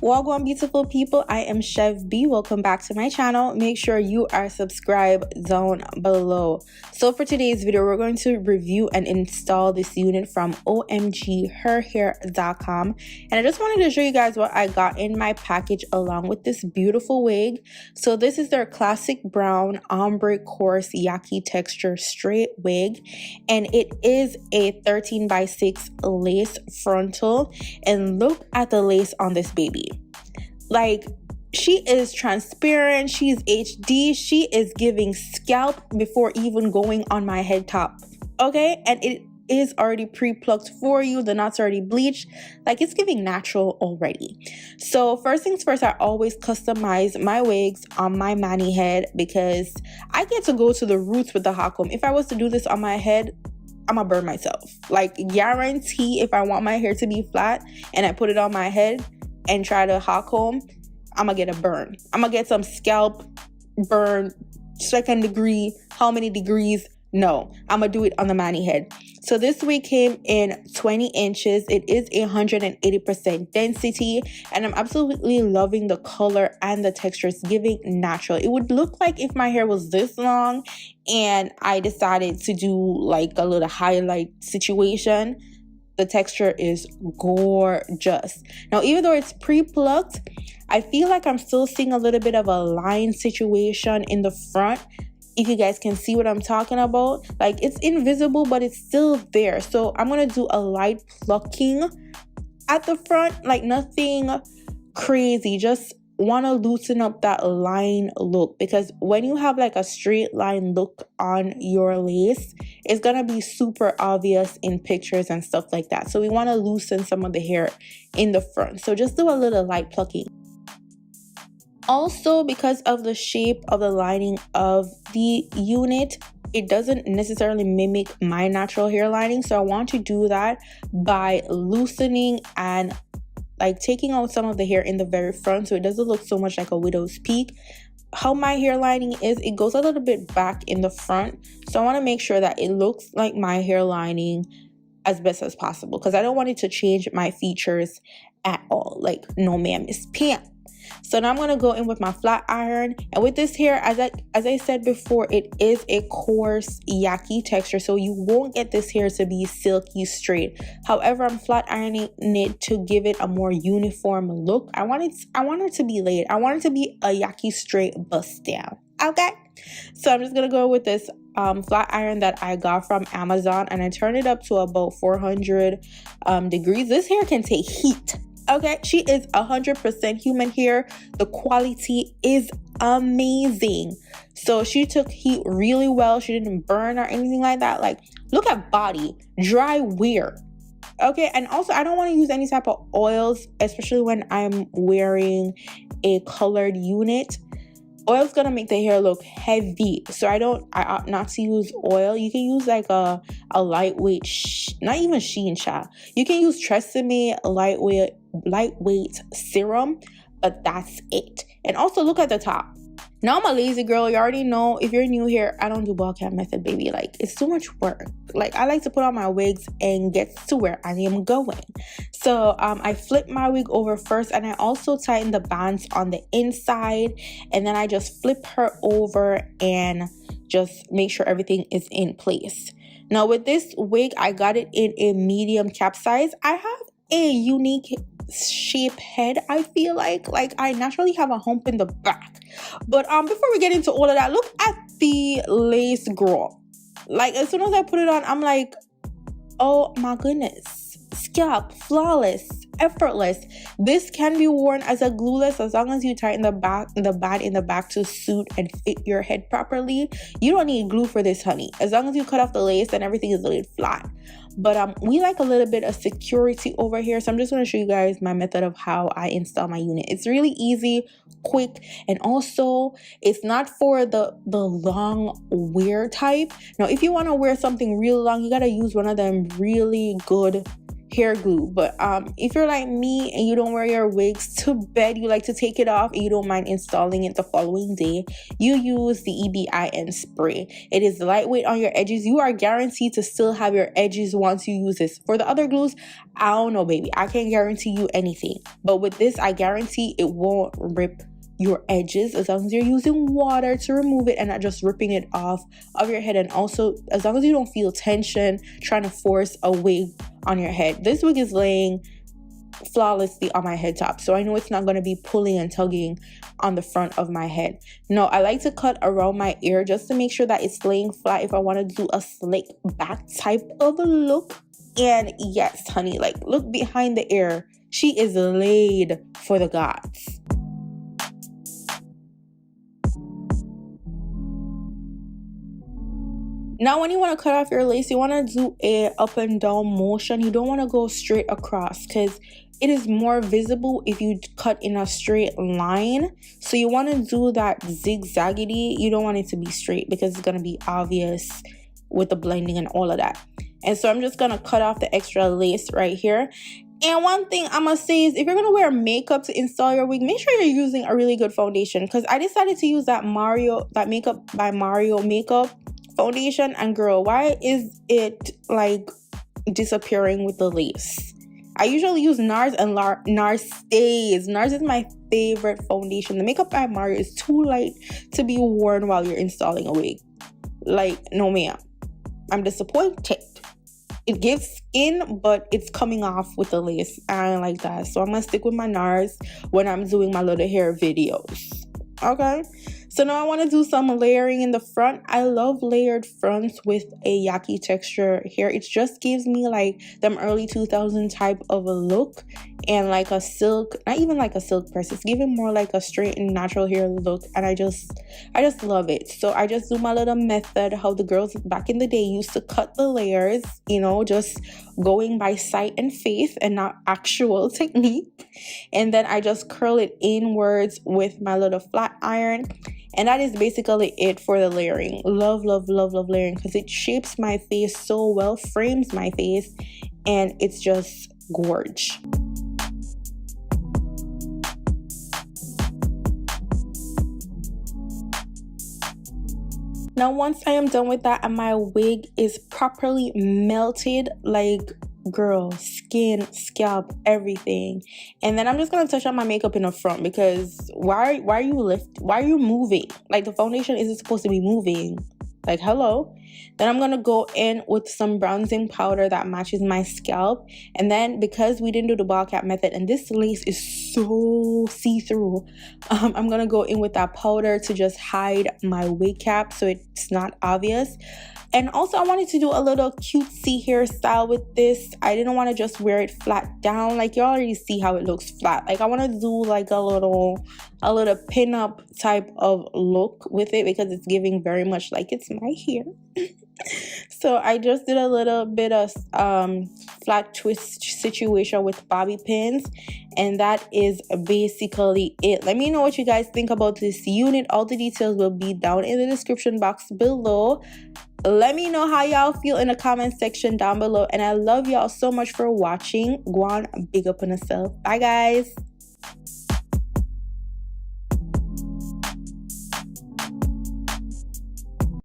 Welcome, beautiful people. I am Chef B. Welcome back to my channel. Make sure you are subscribed down below. So for today's video, we're going to review and install this unit from OMGHerHair.com, and I just wanted to show you guys what I got in my package along with this beautiful wig. So this is their classic brown ombre coarse yaki texture straight wig, and it is a 13x6 lace frontal, and look at the lace on this baby. Like, she is transparent, she's HD, she is giving scalp before even going on my head top, okay? And it is already pre-plucked for you. The knots already bleached. Like, it's giving natural already. So first things first, I always customize my wigs on my mani head because I get to go to the roots with the hot comb. If I was to do this on my head, I'm gonna burn myself. Like, guarantee if I want my hair to be flat and I put it on my head and try to hot comb, I'm gonna get a burn. I'm gonna get some scalp burn, second degree, how many degrees? No, I'm gonna do it on the mani head. So this wig came in 20 inches. It is 180% density, and I'm absolutely loving the color and the texture. It's giving natural. It would look like if my hair was this long and I decided to do like a little highlight situation. The texture is gorgeous. Now, even though it's pre-plucked, I feel like I'm still seeing a little bit of a line situation in the front. If you guys can see what I'm talking about, like, it's invisible, but it's still there. So I'm gonna do a light plucking at the front, like nothing crazy, just want to loosen up that line look, because when you have like a straight line look on your lace, it's gonna be super obvious in pictures and stuff like that. So we want to loosen some of the hair in the front, so just do a little light plucking. Also, because of the shape of the lining of the unit, it doesn't necessarily mimic my natural hair lining, so I want to do that by loosening and like taking out some of the hair in the very front so it doesn't look so much like a widow's peak. How my hair lining is, it goes a little bit back in the front, so I want to make sure that it looks like my hair lining as best as possible, because I don't want it to change my features at all. Like, no ma'am, Miss Pam. So now I'm going to go in with my flat iron, and with this hair, as I said before, it is a coarse yaki texture, so you won't get this hair to be silky straight. However, I'm flat ironing it to give it a more uniform look. I want it to be laid. I want it to be a yaki straight bust down. Okay, so I'm just gonna go with this flat iron that I got from Amazon, and I turn it up to about 400 degrees. This hair can take heat. Okay, she is 100% human hair. The quality is amazing. So she took heat really well. She didn't burn or anything like that. Like, look at body, dry wear. Okay, and also I don't want to use any type of oils, especially when I'm wearing a colored unit. Oil's gonna make the hair look heavy, so I opt not to use oil. You can use like a lightweight, not even Sheen Cha. You can use Tresemme lightweight serum, but that's it. And also look at the top. Now, I'm a lazy girl. You already know, if you're new here, I don't do ball cap method, baby. Like, it's too much work. Like, I like to put on my wigs and get to where I am going. So I flip my wig over first, and I also tighten the bands on the inside, and then I just flip her over and just make sure everything is in place. Now, with this wig, I got it in a medium cap size. I have a unique shape head. I feel like I naturally have a hump in the back, but before we get into all of that, look at the lace, girl. Like, as soon as I put it on, I'm like, oh my goodness, scalp flawless, effortless. This can be worn as a glueless as long as you tighten the band in the back to suit and fit your head properly. You don't need glue for this, honey, as long as you cut off the lace and everything is laid flat. But we like a little bit of security over here, so I'm just going to show you guys my method of how I install my unit. It's really easy, quick, and also it's not for the long wear type. Now, if you want to wear something real long, you got to use one of them really good hair glue. But if you're like me and you don't wear your wigs to bed, you like to take it off and you don't mind installing it the following day, you use the EBIN spray. It is lightweight on your edges. You are guaranteed to still have your edges once you use this. For the other glues, I don't know, baby, I can't guarantee you anything, but with this I guarantee it won't rip your edges as long as you're using water to remove it and not just ripping it off of your head. And also as long as you don't feel tension trying to force a wig on your head. This wig is laying flawlessly on my head top, so I know it's not going to be pulling and tugging on the front of my head. No, I like to cut around my ear just to make sure that it's laying flat if I want to do a slick back type of a look. And yes, honey, like look behind the ear, she is laid for the gods. Now when you want to cut off your lace, you want to do a up and down motion. You don't want to go straight across because it is more visible if you cut in a straight line. So you want to do that zigzaggedy. You don't want it to be straight because it's going to be obvious with the blending and all of that. And so I'm just going to cut off the extra lace right here. And one thing I must say is if you're going to wear makeup to install your wig, make sure you're using a really good foundation, because I decided to use that Makeup by Mario makeup foundation, and girl, why is it like disappearing with the lace? I usually use NARS, and NARS stays. NARS is my favorite foundation. The Makeup by Mario is too light to be worn while you're installing a wig. Like, no ma'am, I'm disappointed. It gives skin, but it's coming off with the lace. I don't like that, so I'm gonna stick with my NARS when I'm doing my little hair videos. Okay, so now I want to do some layering in the front. I love layered fronts with a yaki texture hair. It just gives me like them early 2000 type of a look, and like a silk, not even like a silk press, it's giving more like a straight and natural hair look, and I just love it. So I just do my little method how the girls back in the day used to cut the layers, you know, just going by sight and faith and not actual technique. And then I just curl it inwards with my little flat iron, and that is basically it for the layering. Love layering because it shapes my face so well, frames my face, and it's just gorge. Now once I am done with that and my wig is properly melted, like girl, skin, scalp, everything, and then I'm just gonna touch on my makeup in the front, because why are you moving? Like the foundation isn't supposed to be moving. Like hello. Then I'm gonna go in with some bronzing powder that matches my scalp, and then because we didn't do the ball cap method and this lace is so see-through, I'm gonna go in with that powder to just hide my wig cap so it's not obvious. And also I wanted to do a little cutesy hairstyle with this. I didn't want to just wear it flat down. Like you already see how it looks flat. Like I want to do like a little pin-up type of look with it, because it's giving very much like it's my hair. So I just did a little bit of flat twist situation with bobby pins, and that is basically it. Let me know what you guys think about this unit. All the details will be down in the description box below. Let me know how y'all feel in the comment section down below, and I love y'all so much for watching. Go on, big up on yourself. Bye guys.